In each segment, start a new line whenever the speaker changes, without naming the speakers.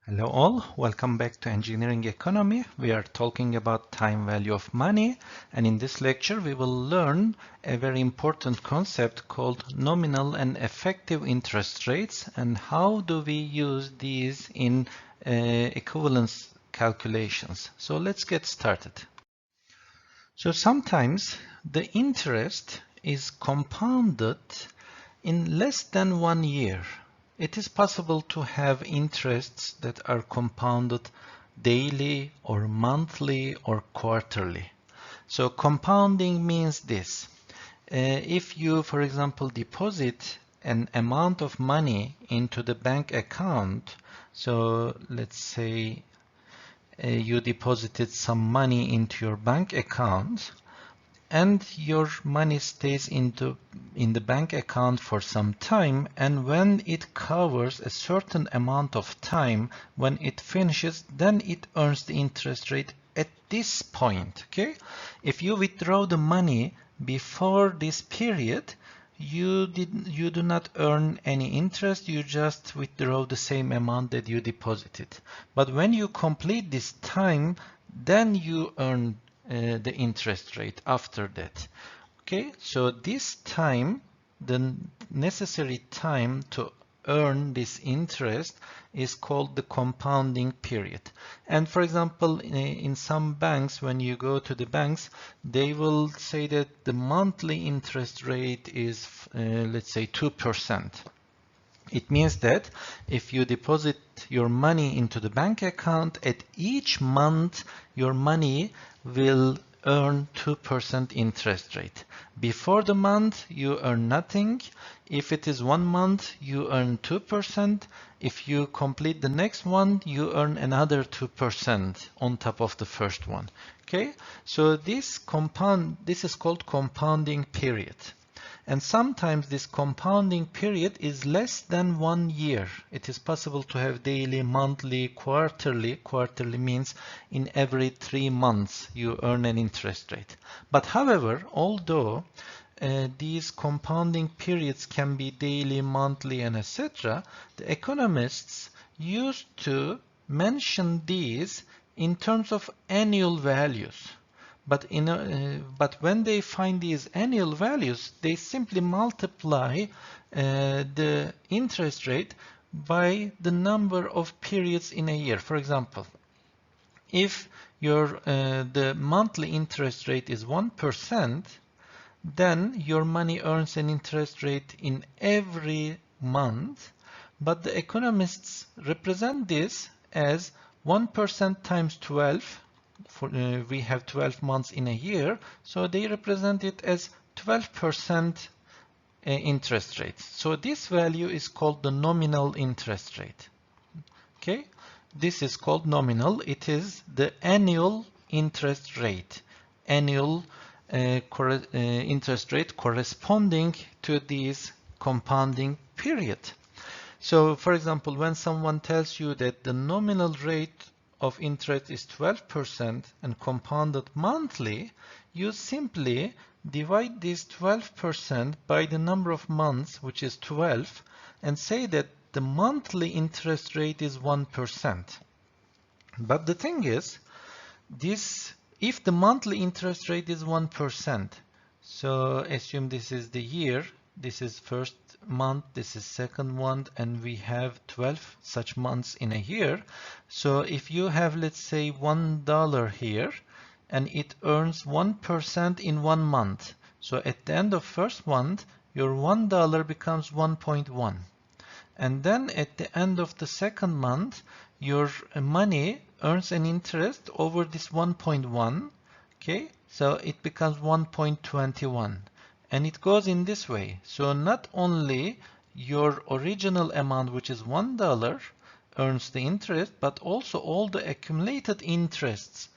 Hello all, welcome back to Engineering Economy. We are talking about time value of money, and in this lecture we will learn a very important concept called nominal and effective interest rates and how do we use these in equivalence calculations. So let's get started. So sometimes the interest is compounded in less than 1 year. It is possible to have interests that are compounded daily or monthly or quarterly. So compounding means this. If you, for example, deposit an amount of money into the bank account, so let's say you deposited some money into your bank account, and your money stays in the bank account for some time, and when it covers a certain amount of time, when it finishes, then it earns the interest rate at this point. Okay, if you withdraw the money before this period, you do not earn any interest, you just withdraw the same amount that you deposited. But when you complete this time, then you earn the interest rate after that. Okay, so this time, the necessary time to earn this interest is called the compounding period. And for example, in some banks, when you go to the banks, they will say that the monthly interest rate is, let's say, 2%. It means that if you deposit your money into the bank account, at each month your money will earn 2% interest rate. Before the month you earn nothing. If it is 1 month you earn 2%. If you complete the next one you earn another 2% on top of the first one. Okay, so this is called compounding period. And sometimes this compounding period is less than 1 year. It is possible to have daily, monthly, quarterly. Quarterly means in every 3 months you earn an interest rate. But however, although these compounding periods can be daily, monthly, and etc., the economists used to mention these in terms of annual values. But when they find these annual values, they simply multiply the interest rate by the number of periods in a year. For example, if the monthly interest rate is 1%, then your money earns an interest rate in every month. But the economists represent this as 1% times 12. We have 12 months in a year, so they represent it as 12% interest rate. So this value is called the nominal interest rate. Okay, this is called nominal. It is the annual interest rate, annual interest rate corresponding to this compounding period. So, for example, when someone tells you that the nominal rate of interest is 12% and compounded monthly, you simply divide this 12% by the number of months, which is 12, and say that the monthly interest rate is 1%. But the thing is, if the monthly interest rate is 1%, so assume this is the year, this is first month, this is second month, and we have 12 such months in a year. So if you have, let's say, $1 here, and it earns 1% in 1 month, so at the end of first month, your $1 becomes 1.1. And then at the end of the second month, your money earns an interest over this 1.1. Okay, so it becomes 1.21. And it goes in this way. So not only your original amount, which is $1, earns the interest, but also all the accumulated interests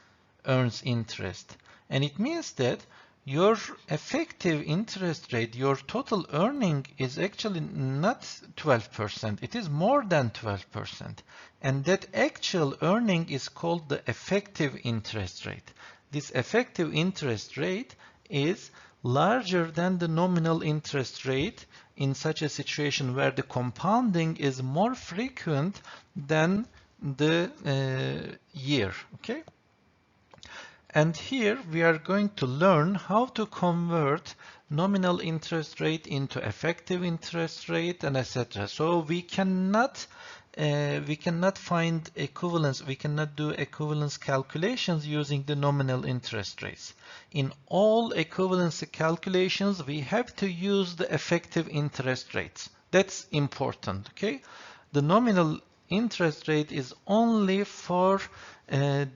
earns interest. And it means that your effective interest rate, your total earning, is actually not 12%. It is more than 12%. And that actual earning is called the effective interest rate. This effective interest rate is larger than the nominal interest rate in such a situation where the compounding is more frequent than the year. Okay. And here we are going to learn how to convert nominal interest rate into effective interest rate and etc. So we cannot find equivalence. We cannot do equivalence calculations using the nominal interest rates. In all equivalency calculations, we have to use the effective interest rates. That's important. Okay, the nominal interest rate is only for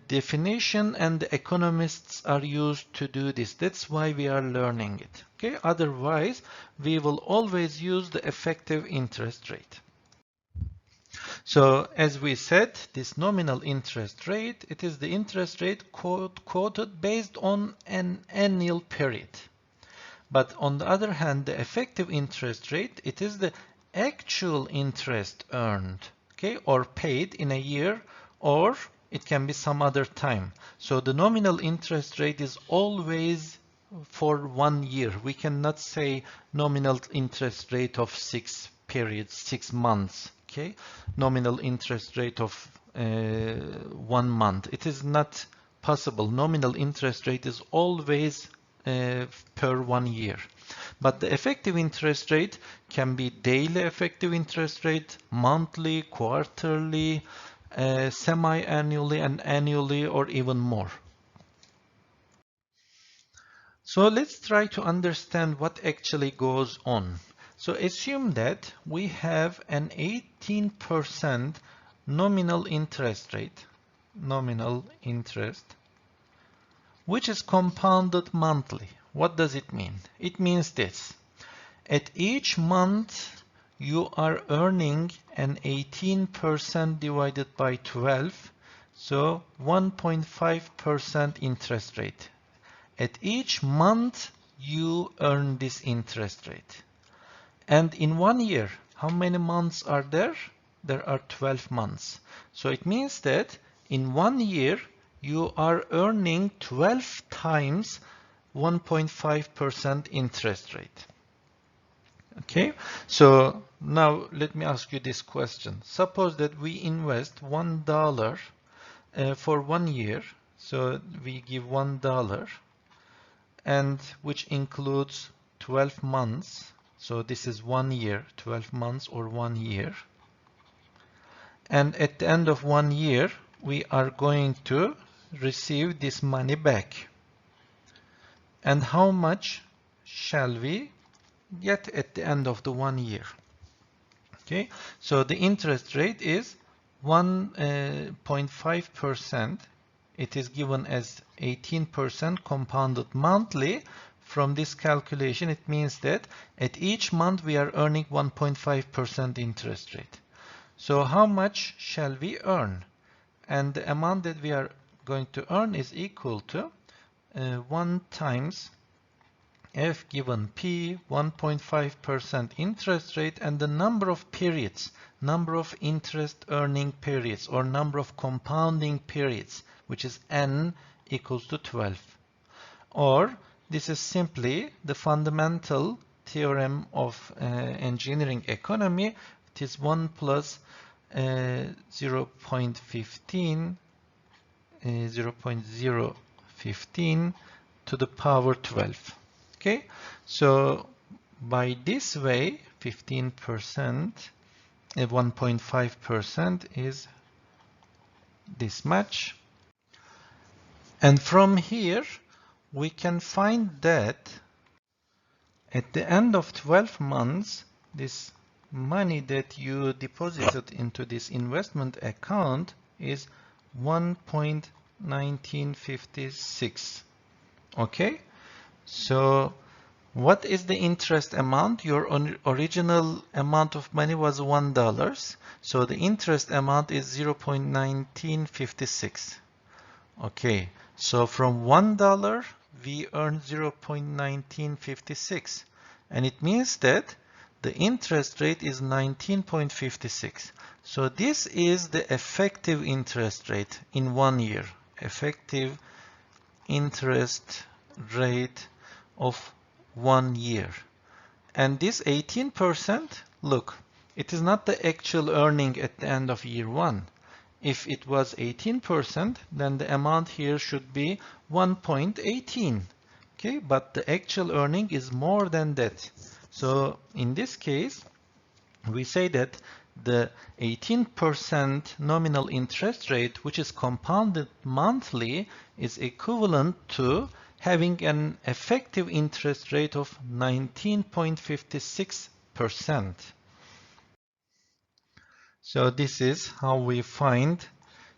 definition, and the economists are used to do this. That's why we are learning it. Okay, otherwise we will always use the effective interest rate. So as we said, this nominal interest rate, it is the interest rate quoted based on an annual period. But on the other hand, the effective interest rate, it is the actual interest earned, okay, or paid in a year, or it can be some other time. So the nominal interest rate is always for 1 year. We cannot say nominal interest rate of 6 periods, 6 months, okay? Nominal interest rate of 1 month. It is not possible. Nominal interest rate is always per 1 year. But the effective interest rate can be daily effective interest rate, monthly, quarterly, semi-annually and annually, or even more. So let's try to understand what actually goes on. So assume that we have an 18% nominal interest rate, which is compounded monthly. What does it mean? It means this. At each month, you are earning an 18% divided by 12, so 1.5% interest rate. At each month, you earn this interest rate. And in 1 year, how many months are there? There are 12 months. So it means that in 1 year, you are earning 12 times 1.5% interest rate. Okay, so now let me ask you this question. Suppose that we invest $1 for 1 year. So we give $1, and which includes 12 months. So this is 1 year, 12 months or 1 year. And at the end of 1 year, we are going to receive this money back. And how much shall we get at the end of the 1 year? Okay, so the interest rate is 1.5%. It is given as 18% compounded monthly. From this calculation, it means that at each month we are earning 1.5% interest rate. So how much shall we earn? And the amount that we are going to earn is equal to 1 times F given P, 1.5% interest rate, and the number of periods, number of interest earning periods, or number of compounding periods, which is N equals to 12. Or this is simply the fundamental theorem of engineering economy. It is 1 plus 0.15 to the power 12. Okay, so by this way, 15%, 1.5% is this much. And from here, we can find that at the end of 12 months, this money that you deposited into this investment account is 1.1956. Okay, so what is the interest amount? Your original amount of money was $1. So the interest amount is 0.1956. Okay, so from $1 we earn 0.1956, and it means that the interest rate is 19.56. So this is the effective interest rate in 1 year. Effective interest rate of 1 year. And this 18%, look, it is not the actual earning at the end of year 1. If it was 18%, then the amount here should be 1.18. Okay, but the actual earning is more than that. So in this case, we say that the 18% nominal interest rate, which is compounded monthly, is equivalent to having an effective interest rate of 19.56%. So this is how we find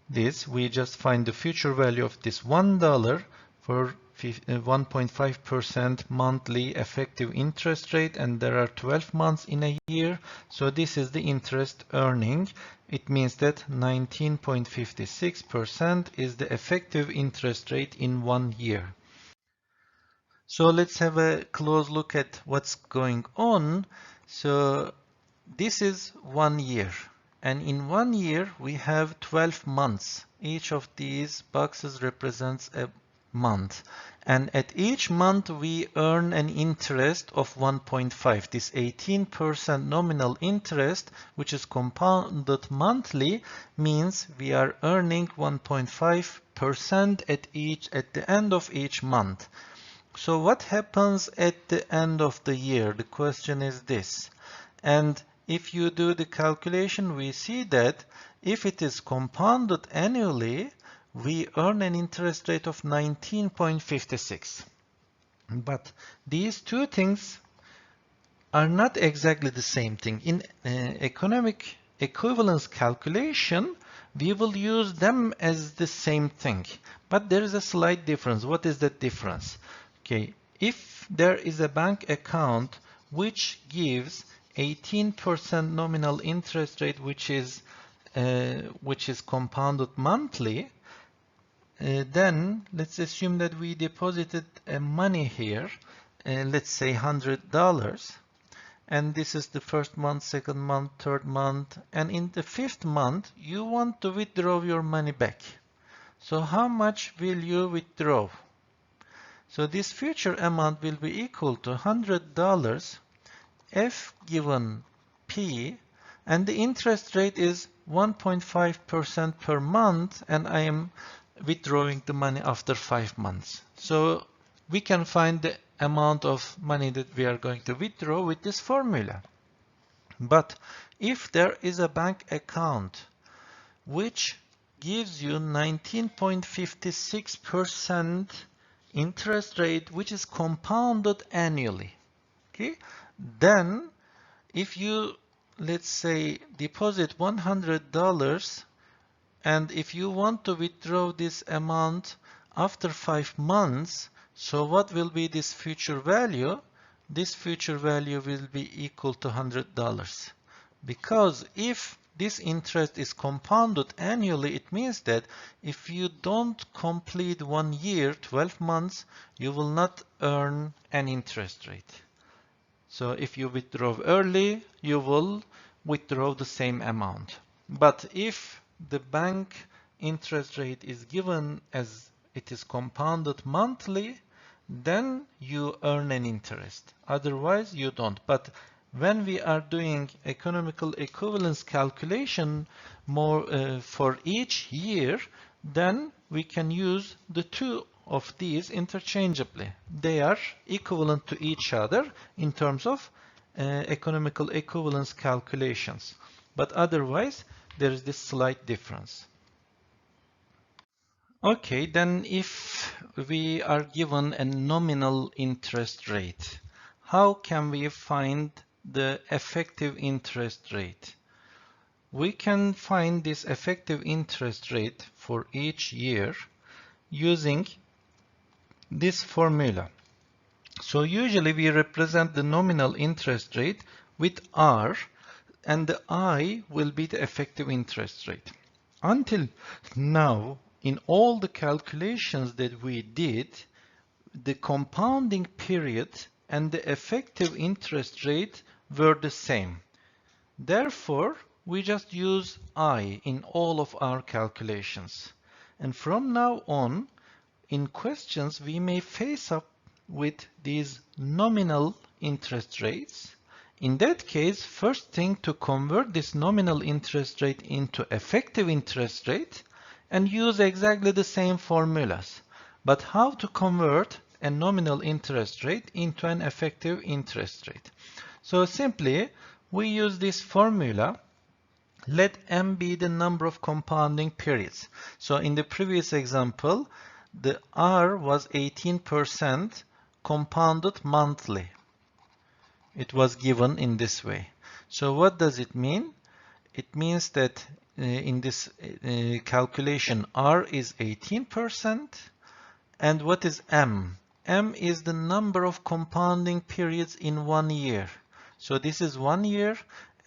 this. We just find the future value of this $1 for 1.5% monthly effective interest rate, and there are 12 months in a year. So this is the interest earning. It means that 19.56% is the effective interest rate in 1 year. So let's have a close look at what's going on. So this is 1 year. And in 1 year, we have 12 months. Each of these boxes represents a month. And at each month, we earn an interest of 1.5. This 18% nominal interest, which is compounded monthly, means we are earning 1.5% at the end of each month. So what happens at the end of the year? The question is this. And if you do the calculation, we see that if it is compounded annually, we earn an interest rate of 19.56. But these two things are not exactly the same thing. In economic equivalence calculation, we will use them as the same thing. But there is a slight difference. What is that difference? Okay, if there is a bank account which gives 18% nominal interest rate, which is compounded monthly, then let's assume that we deposited money here, let's say $100, and this is the first month, second month, third month, and in the fifth month you want to withdraw your money back. So how much will you withdraw? So this future amount will be equal to $100 F given P, and the interest rate is 1.5% per month, and I am withdrawing the money after 5 months. So we can find the amount of money that we are going to withdraw with this formula. But if there is a bank account which gives you 19.56% interest rate, which is compounded annually, okay, then if you, let's say, deposit $100, and if you want to withdraw this amount after 5 months, so what will be this future value? This future value will be equal to $100. Because if this interest is compounded annually, it means that if you don't complete 1 year, 12 months, you will not earn an interest rate. So if you withdraw early, you will withdraw the same amount. But if the bank interest rate is given as it is compounded monthly, then you earn an interest. Otherwise, you don't. But when we are doing economical equivalence calculation more for each year, then we can use the two of these interchangeably. They are equivalent to each other in terms of economical equivalence calculations. But otherwise, there is this slight difference. Okay, then if we are given a nominal interest rate, how can we find the effective interest rate? We can find this effective interest rate for each year using this formula. So usually we represent the nominal interest rate with R, and the I will be the effective interest rate. Until now, in all the calculations that we did, the compounding period and the effective interest rate were the same. Therefore, we just use I in all of our calculations. And from now on, in questions, we may face up with these nominal interest rates, In that case, first thing to convert this nominal interest rate into effective interest rate and use exactly the same formulas. But how to convert a nominal interest rate into an effective interest rate? So simply, we use this formula. Let m be the number of compounding periods. So in the previous example, the R was 18% compounded monthly. It was given in this way. So what does it mean? It means that in this calculation, R is 18%. And what is M? M is the number of compounding periods in 1 year. So this is 1 year,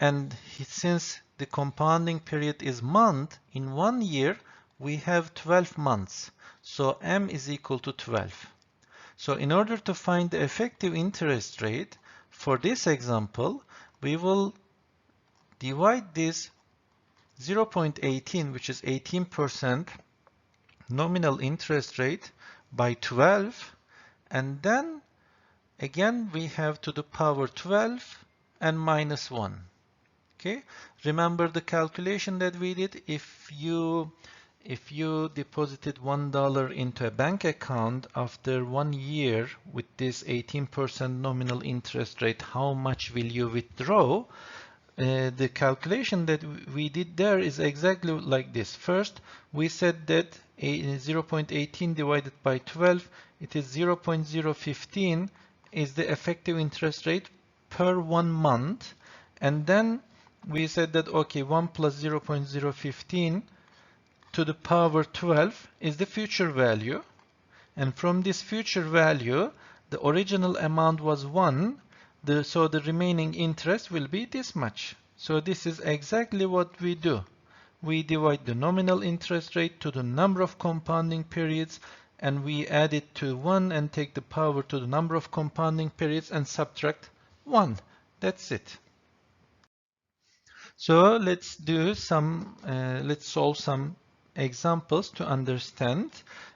and since the compounding period is month, in 1 year we have 12 months. So M is equal to 12. So in order to find the effective interest rate, for this example, we will divide this 0.18, which is 18% nominal interest rate, by 12, and then again we have to the power 12 and minus 1. Okay, remember the calculation that we did. If you deposited $1 into a bank account after 1 year with this 18% nominal interest rate, how much will you withdraw? The calculation that we did there is exactly like this. First, we said that 0.18 divided by 12, it is 0.015 is the effective interest rate per 1 month. And then we said that, okay, 1 plus 0.015 to the power 12 is the future value. And from this future value, the original amount was 1. So the remaining interest will be this much. So this is exactly what we do. We divide the nominal interest rate to the number of compounding periods, and we add it to 1 and take the power to the number of compounding periods and subtract 1. That's it. So let's solve some examples to understand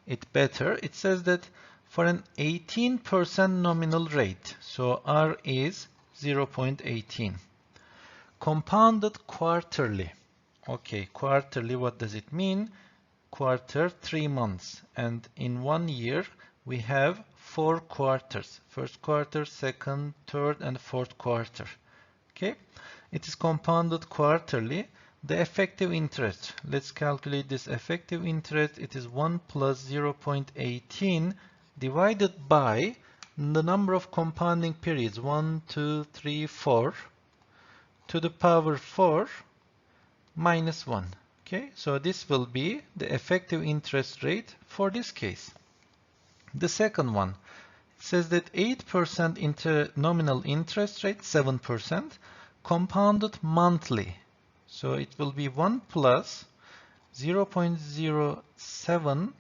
it better. It says that for an 18% nominal rate, so R is 0.18, compounded quarterly. Okay, quarterly, what does it mean? Quarter, 3 months, and in 1 year we have 4 quarters. First quarter, second, third, and fourth quarter. Okay, it is compounded quarterly. The effective interest, let's calculate this effective interest. It is 1 plus 0.18 divided by the number of compounding periods, 1, 2, 3, 4, to the power 4 minus 1. Okay, so this will be the effective interest rate for this case. The second one says that 8% nominal interest rate, 7%, compounded monthly. So it will be 1 plus 0.07,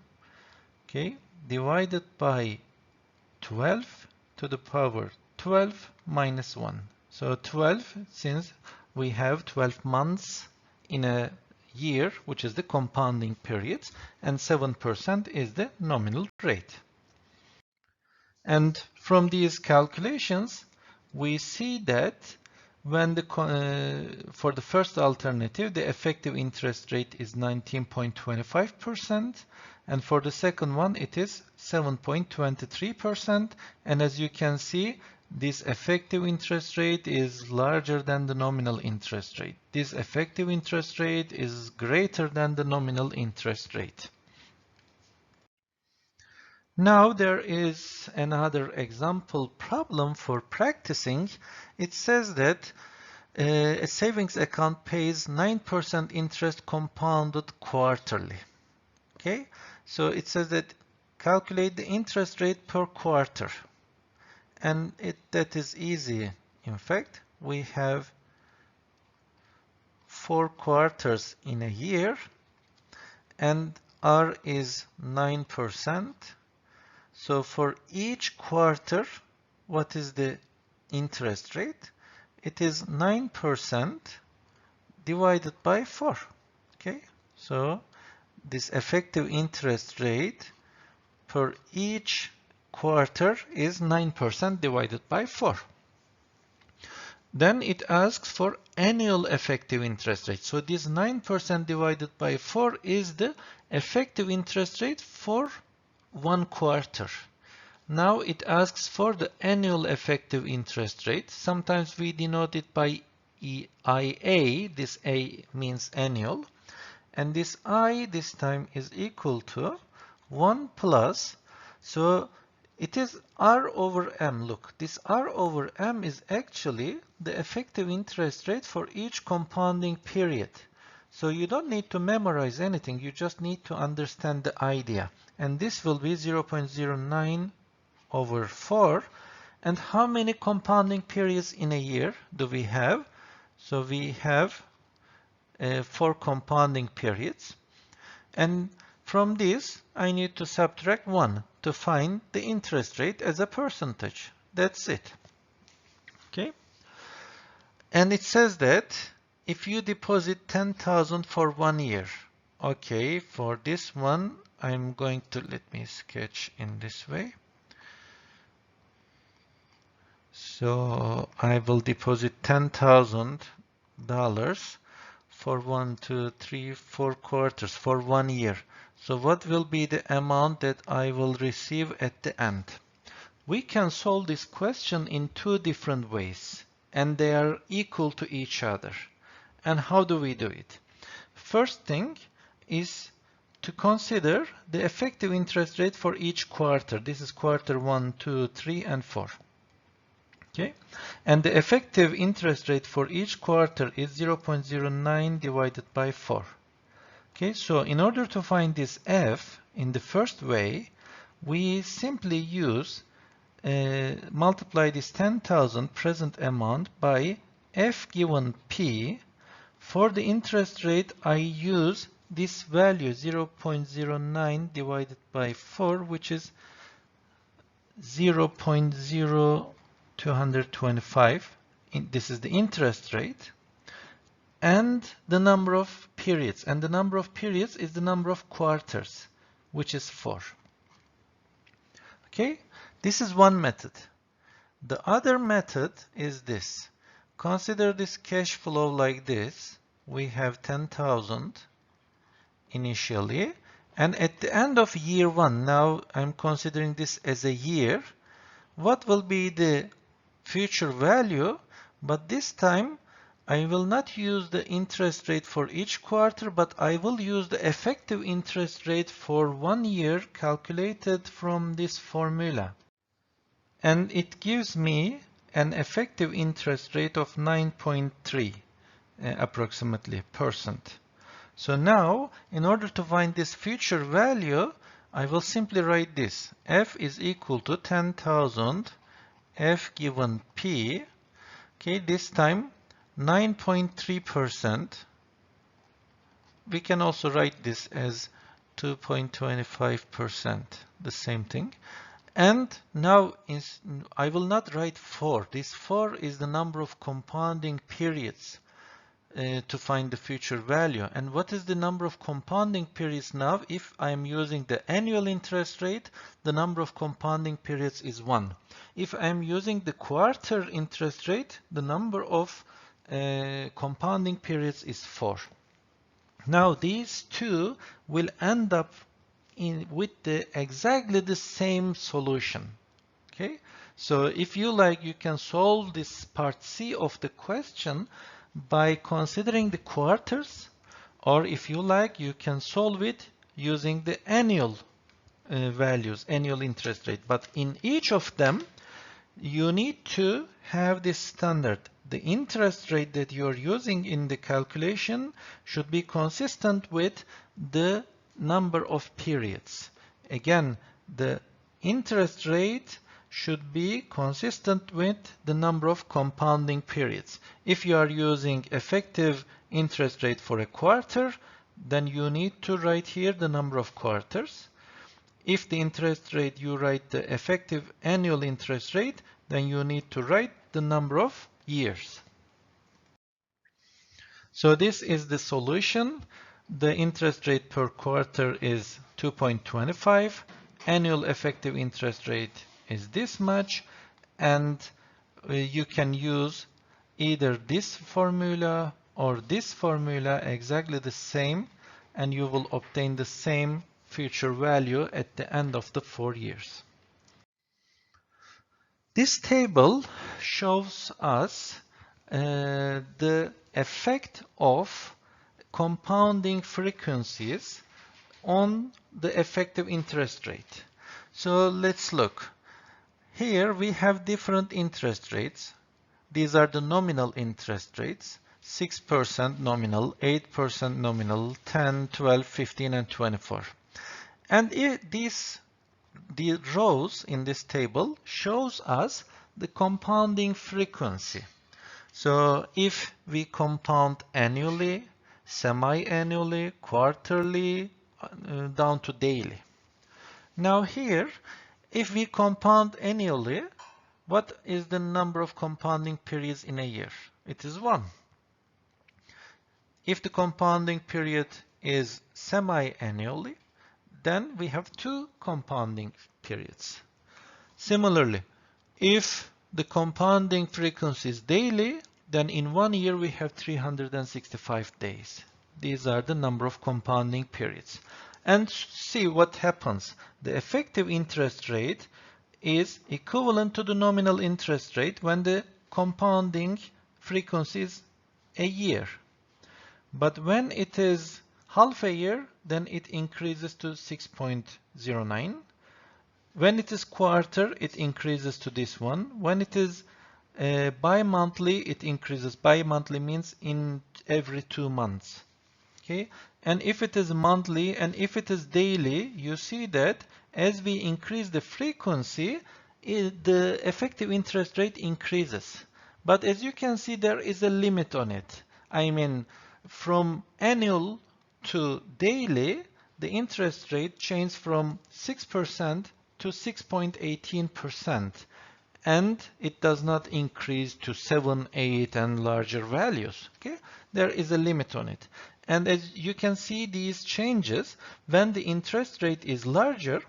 okay, divided by 12 to the power 12 minus 1. So 12, since we have 12 months in a year, which is the compounding periods, and 7% is the nominal rate. And from these calculations, we see that when for the first alternative, the effective interest rate is 19.25%, and for the second one, it is 7.23%. And as you can see, this effective interest rate is larger than the nominal interest rate. This effective interest rate is greater than the nominal interest rate. Now there is another example problem for practicing. It says that a savings account pays 9% interest compounded quarterly. Okay, so it says that calculate the interest rate per quarter. And that is easy. In fact, we have 4 quarters in a year, and R is 9%. So for each quarter, what is the interest rate? It is 9% divided by 4. Okay, so this effective interest rate per each quarter is 9% divided by 4. Then it asks for annual effective interest rate. So this 9% divided by 4 is the effective interest rate for 1 quarter. Now it asks for the annual effective interest rate. Sometimes we denote it by IA. This A means annual. And this I this time is equal to 1 plus. So it is R over M. Look, this R over M is actually the effective interest rate for each compounding period. So you don't need to memorize anything. You just need to understand the idea. And this will be 0.09 over 4. And how many compounding periods in a year do we have? So we have 4 compounding periods. And from this, I need to subtract 1 to find the interest rate as a percentage. That's it. Okay? And it says that if you deposit 10,000 for 1 year, okay, for this one, I'm going to, let me sketch in this way. So I will deposit $10,000 for 1, 2, 3, 4 quarters for 1 year. So what will be the amount that I will receive at the end? We can solve this question in 2 different ways, and they are equal to each other. And how do we do it? First thing is to consider the effective interest rate for each quarter. This is quarter 1, 2, 3, and 4. Okay, and the effective interest rate for each quarter is 0.09 divided by 4. Okay, so in order to find this F in the first way, we simply use multiply this 10,000 present amount by F given P. For the interest rate, I use this value 0.09 divided by 4, which is 0.0225. This is the interest rate, and the number of periods. And the number of periods is the number of quarters, which is 4. Okay, this is one method. The other method is this. Consider this cash flow like this. We have 10,000 initially, and at the end of year 1, now I'm considering this as a year, what will be the future value? But this time I will not use the interest rate for each quarter, but I will use the effective interest rate for 1 year calculated from this formula. And it gives me an effective interest rate of 9.3 approximately %. So now, in order to find this future value, I will simply write this. F is equal to 10,000 F given P. Okay, this time 9.3%. We can also write this as 2.25%, the same thing. And now I will not write 4. This 4 is the number of compounding periods to find the future value. And what is the number of compounding periods now? If I am using the annual interest rate, the number of compounding periods is 1. If I am using the quarter interest rate, the number of compounding periods is 4. Now these two will end up with exactly the same solution. Okay, so if you like, you can solve this part C of the question by considering the quarters, or if you like, you can solve it using the annual values, annual interest rate. But in each of them, you need to have this standard. The interest rate that you're using in the calculation should be consistent with the number of periods. Again, the interest rate should be consistent with the number of compounding periods. If you are using effective interest rate for a quarter, then you need to write here the number of quarters. If the interest rate, you write the effective annual interest rate, then you need to write the number of years. So this is the solution. The interest rate per quarter is 2.25. Annual effective interest rate is this much, and you can use either this formula or this formula exactly the same, and you will obtain the same future value at the end of the 4 years. This table shows us the effect of compounding frequencies on the effective interest rate. So let's look. Here we have different interest rates. These are the nominal interest rates. 6% nominal, 8% nominal, 10, 12, 15, and 24. And the rows in this table shows us the compounding frequency. So if we compound annually, semi-annually, quarterly, down to daily. Now here, if we compound annually, what is the number of compounding periods in a year? It is 1. If the compounding period is semi-annually, then we have 2 compounding periods. Similarly, if the compounding frequency is daily, then in 1 year we have 365 days. These are the number of compounding periods. And see what happens. The effective interest rate is equivalent to the nominal interest rate when the compounding frequency is a year. But when it is half a year, then it increases to 6.09. When it is quarter, it increases to this one. When it is bi-monthly, it increases. Bi-monthly means in every 2 months. Okay? And if it is monthly and if it is daily, you see that as we increase the frequency, the effective interest rate increases. But as you can see, there is a limit on it. I mean, from annual to daily, the interest rate changes from 6% to 6.18%. And it does not increase to 7, 8 and larger values. Okay? There is a limit on it. And as you can see these changes, when the interest rate is larger,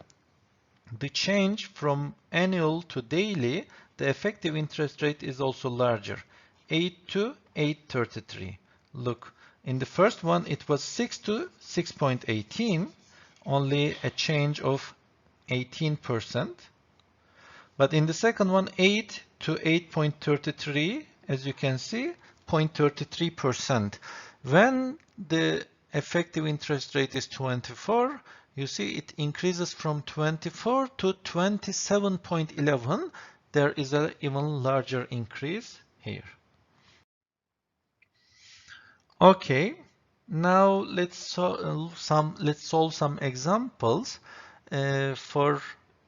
the change from annual to daily, the effective interest rate is also larger. 8 to 8.33. Look, in the first one it was 6 to 6.18, only a change of 18%. But in the second one, 8 to 8.33, as you can see, 0.33%. When the effective interest rate is 24, you see it increases from 24 to 27.11. There is an even larger increase here. Okay, now let's solve some examples for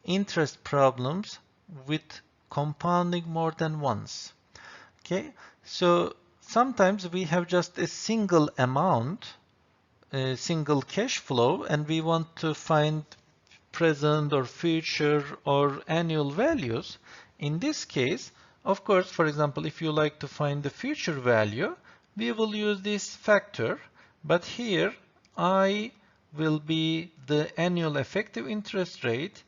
interest problems with compounding more than once. Okay, so sometimes we have just a single amount, a single cash flow, and we want to find present or future or annual values. In this case, of course, for example, if you like to find the future value, we will use this factor, but here I will be the annual effective interest rate.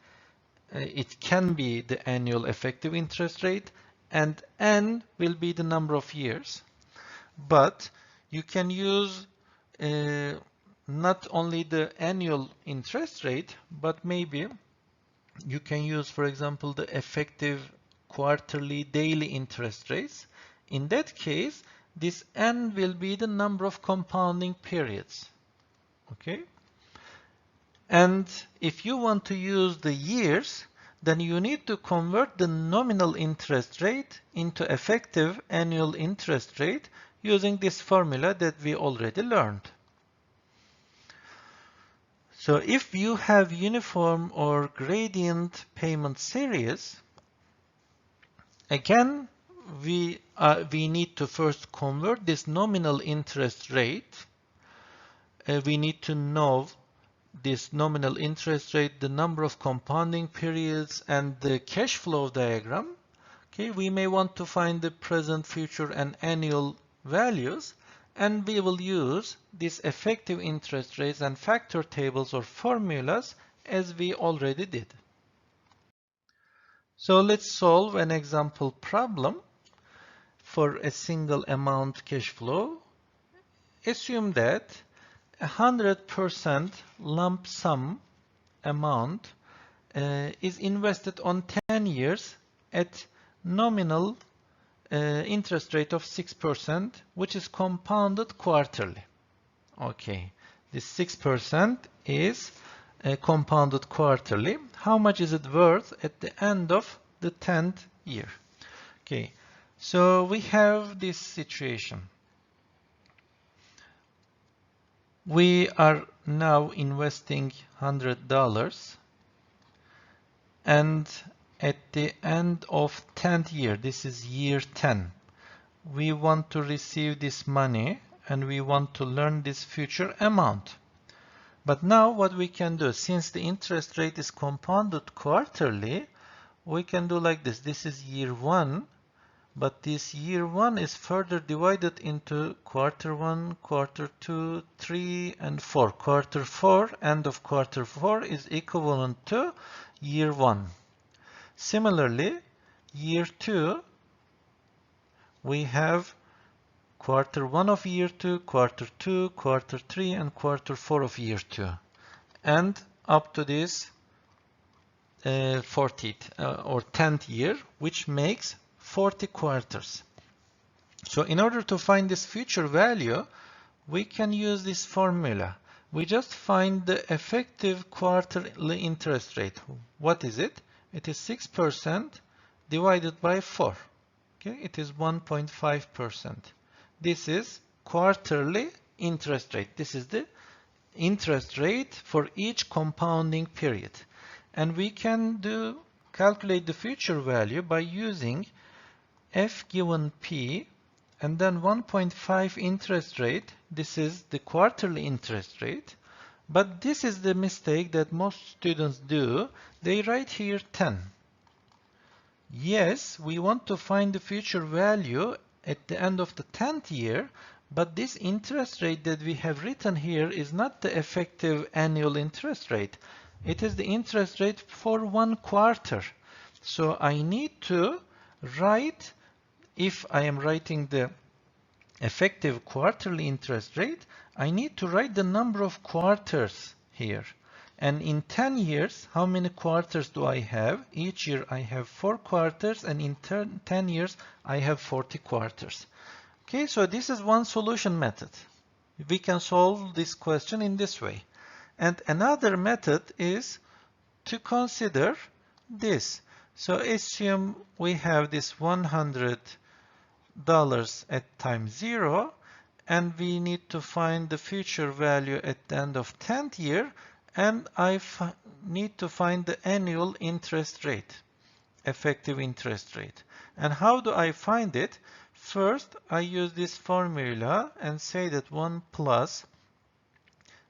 It can be the annual effective interest rate, and N will be the number of years. But you can use not only the annual interest rate, but maybe you can use, for example, the effective quarterly, daily interest rates. In that case, this N will be the number of compounding periods. Okay? And if you want to use the years, then you need to convert the nominal interest rate into effective annual interest rate using this formula that we already learned. So if you have uniform or gradient payment series, again, we need to first convert this nominal interest rate. We need to know this nominal interest rate, the number of compounding periods, and the cash flow diagram. Okay, we may want to find the present, future, and annual values, and we will use these effective interest rates and factor tables or formulas as we already did. So let's solve an example problem. for a single amount cash flow, assume that 100% lump sum amount is invested on 10 years at nominal interest rate of 6%, which is compounded quarterly. Okay, this 6% is compounded quarterly. How much is it worth at the end of the 10th year? Okay, so we have this situation. We are now investing $100, and at the end of 10th year, this is year 10, we want to receive this money and we want to learn this future amount. But now what we can do, since the interest rate is compounded quarterly, we can do like this. This is year 1, but this year 1 is further divided into quarter 1, quarter 2, 3, and 4. Quarter 4, end of quarter 4 is equivalent to year 1. Similarly, year 2, we have quarter 1 of year 2, quarter 2, quarter 3, and quarter 4 of year 2. And up to this 40th or 10th year, which makes 40 quarters. So in order to find this future value, we can use this formula. We just find the effective quarterly interest rate. What is it? It is 6% divided by 4. Okay, it is 1.5%. This is quarterly interest rate. This is the interest rate for each compounding period. And we can calculate the future value by using f given p and then 1.5 interest rate. This is the quarterly interest rate. But this is the mistake that most students do. They write here 10. Yes, we want to find the future value at the end of the 10th year, but this interest rate that we have written here is not the effective annual interest rate. It is the interest rate for 1 quarter. So I need to write, if I am writing the effective quarterly interest rate, I need to write the number of quarters here. And in 10 years, how many quarters do I have? Each year I have 4 quarters, and in 10 years I have 40 quarters. Okay, so this is one solution method. We can solve this question in this way. And another method is to consider this. So assume we have this $100 at time 0, and we need to find the future value at the end of 10th year, and I need to find the annual interest rate, effective interest rate. And how do I find it? First, I use this formula and say that 1 plus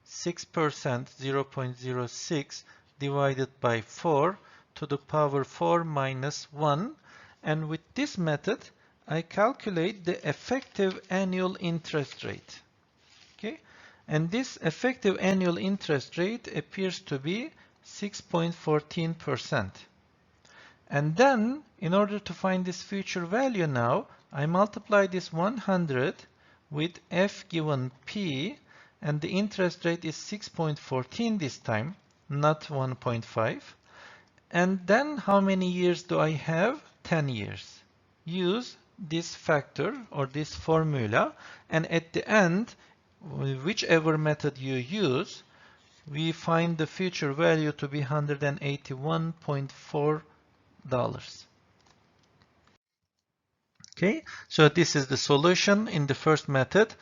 6%, 0.06 divided by 4 to the power 4 minus 1. And with this method, I calculate the effective annual interest rate. Okay? And this effective annual interest rate appears to be 6.14%. And then, in order to find this future value now, I multiply this 100 with f given p, and the interest rate is 6.14 this time, not 1.5. And then how many years do I have? 10 years. Use this factor or this formula, and at the end, whichever method you use, we find the future value to be $181.4. Okay, so this is the solution. In the first method,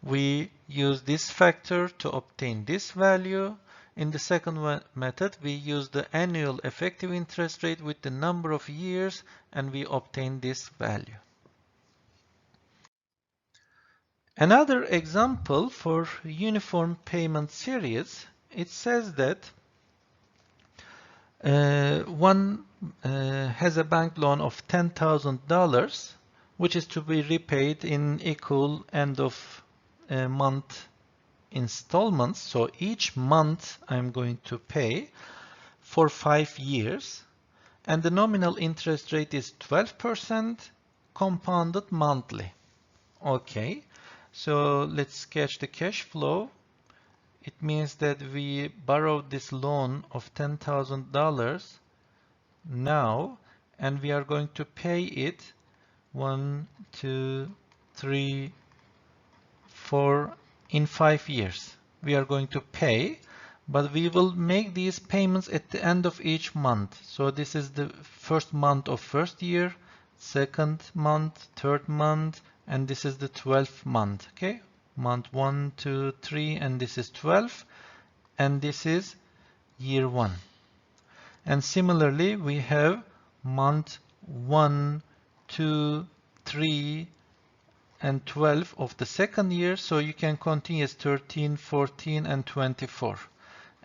we use this factor to obtain this value. In the second method, we use the annual effective interest rate with the number of years, and we obtain this value. Another example for uniform payment series, it says that one has a bank loan of $10,000, which is to be repaid in equal end of month installments. So each month I'm going to pay for 5 years, and the nominal interest rate is 12%, compounded monthly. Okay, so let's sketch the cash flow. It means that we borrowed this loan of $10,000 now, and we are going to pay it 1, 2, 3, 4 in 5 years. We are going to pay, but we will make these payments at the end of each month. So this is the first month of first year, second month, third month, and this is the 12th month. Okay, month 1, 2, 3, and this is 12, and this is year 1. And similarly, we have month 1, 2, 3, and 12 of the second year, so you can continue as 13, 14, and 24.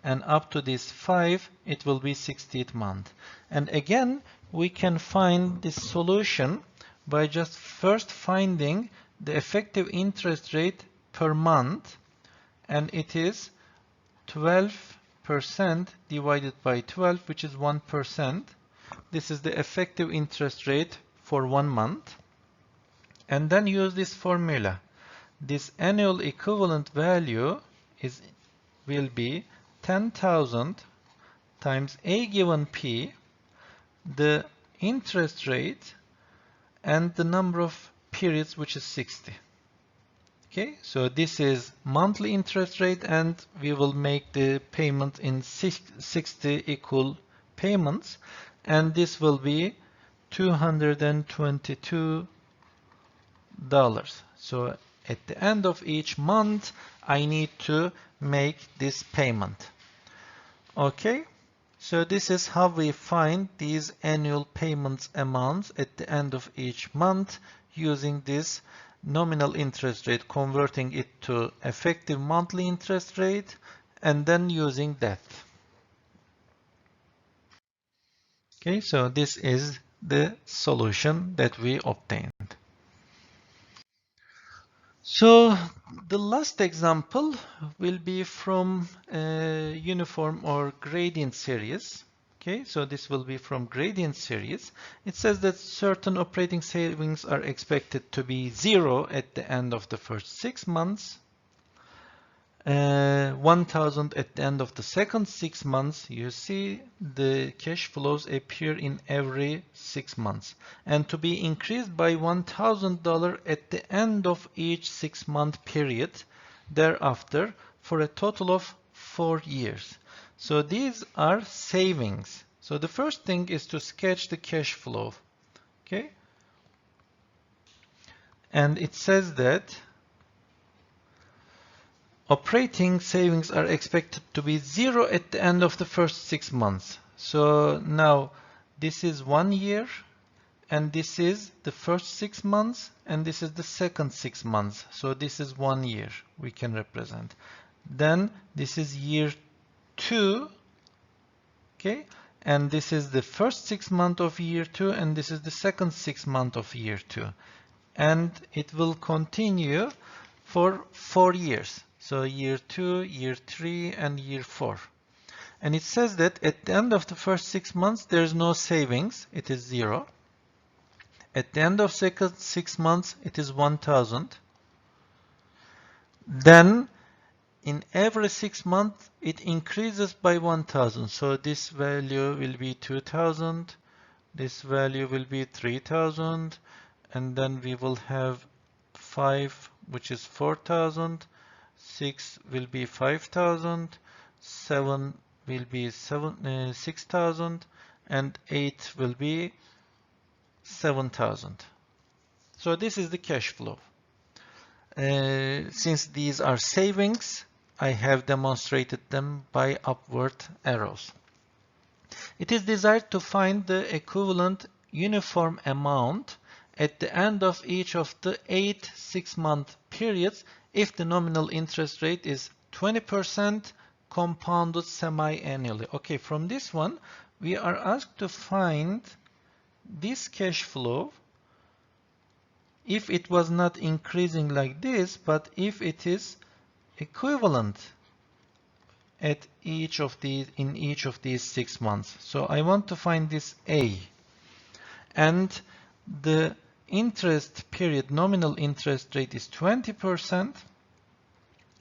And up to this 5, it will be 60th month. And again, we can find this solution by just first finding the effective interest rate per month, and it is 12% divided by 12, which is 1%. This is the effective interest rate for 1 month. And then use this formula. This annual equivalent value will be 10,000 times A given P, the interest rate, and the number of periods, which is 60. Okay, so this is monthly interest rate, and we will make the payment in 60 equal payments, and this will be $222. So at the end of each month, I need to make this payment. Okay, so this is how we find these annual payments amounts at the end of each month using this nominal interest rate, converting it to effective monthly interest rate, and then using that. Okay, so this is the solution that we obtained. So the last example will be from uniform or gradient series. Okay, so this will be from gradient series. It says that certain operating savings are expected to be 0 at the end of the first 6 months, 1,000 at the end of the second 6 months. You see the cash flows appear in every 6 months, and to be increased by $1,000 at the end of each 6-month period thereafter for a total of 4 years. So these are savings. So the first thing is to sketch the cash flow. Okay, and it says that operating savings are expected to be 0 at the end of the first 6 months. So now this is 1 year, and this is the first 6 months, and this is the second 6 months. So this is 1 year we can represent. Then this is year 2, okay, and this is the first 6 months of year 2, and this is the second 6 months of year 2. And it will continue for 4 years. So year 2, year 3, and year 4. And it says that at the end of the first 6 months, there is no savings. It is 0. At the end of second 6 months, it is 1,000. Then in every 6 months, it increases by 1,000. So this value will be 2,000. This value will be 3,000. And then we will have 5, which is 4,000. 6 will be 5,000, 7 will be 6,000, and 8 will be 7,000. So this is the cash flow. Since these are savings, I have demonstrated them by upward arrows. It is desired to find the equivalent uniform amount at the end of each of the 8 6-month periods if the nominal interest rate is 20% compounded semi-annually. Okay, from this one, we are asked to find this cash flow if it was not increasing like this, but if it is equivalent at in each of these 6 months. So I want to find this A. And the interest period nominal interest rate is 20%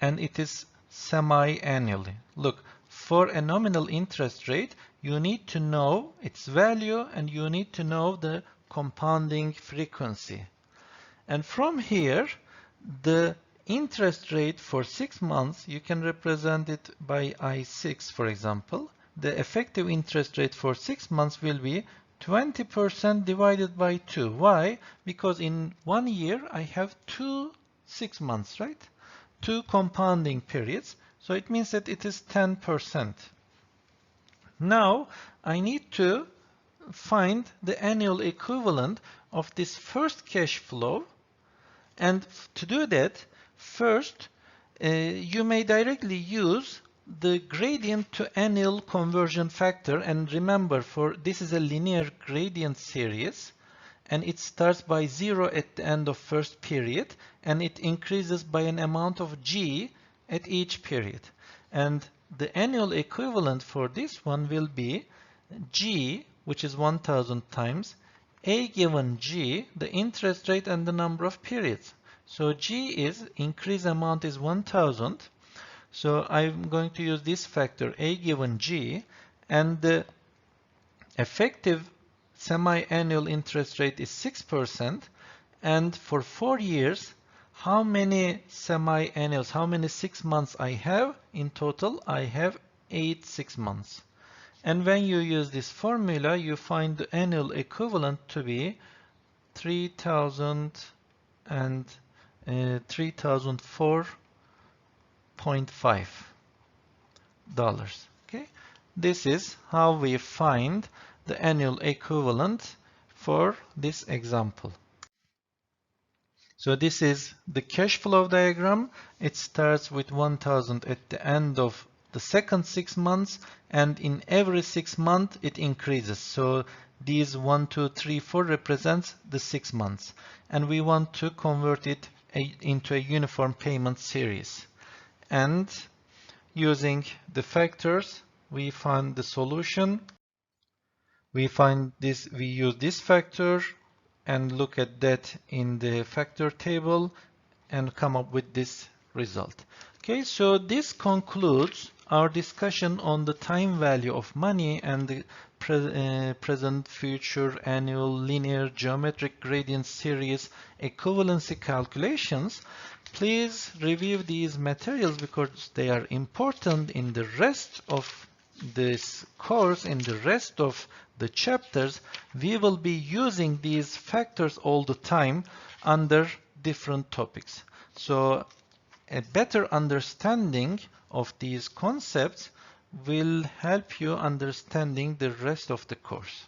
and it is semi-annually. Look, for a nominal interest rate, you need to know its value and you need to know the compounding frequency. And from here, the interest rate for 6 months, you can represent it by I6, for example. The effective interest rate for 6 months will be 20% divided by 2. Why? Because in 1 year, I have 2 6 months, right? 2 compounding periods. So it means that it is 10%. Now, I need to find the annual equivalent of this first cash flow. And to do that, first, you may directly use the gradient to annual conversion factor. And remember, this is a linear gradient series, and it starts by 0 at the end of first period, and it increases by an amount of g at each period. And the annual equivalent for this one will be g, which is 1000 times a given g, the interest rate and the number of periods. So g is, increase amount is 1000. So I'm going to use this factor a given g, and the effective semi-annual interest rate is 6%. And for 4 years, how many semi-annuals, how many 6 months I have? In total, I have 8 6 months. And when you use this formula, you find the annual equivalent to be $3,004.5. Okay, this is how we find the annual equivalent for this example. So this is the cash flow diagram. It starts with 1000 at the end of the second 6 months, and in every 6 months it increases. So these 1, 2, 3, 4 represents the 6 months, and we want to convert it into a uniform payment series. And using the factors, we find the solution. We use this factor and look at that in the factor table and come up with this result. Okay, so this concludes our discussion on the time value of money and the present, future, annual, linear, geometric gradient series equivalency calculations. Please review these materials because they are important in the rest of this course. In the rest of the chapters, we will be using these factors all the time under different topics. So a better understanding of these concepts will help you understanding the rest of the course.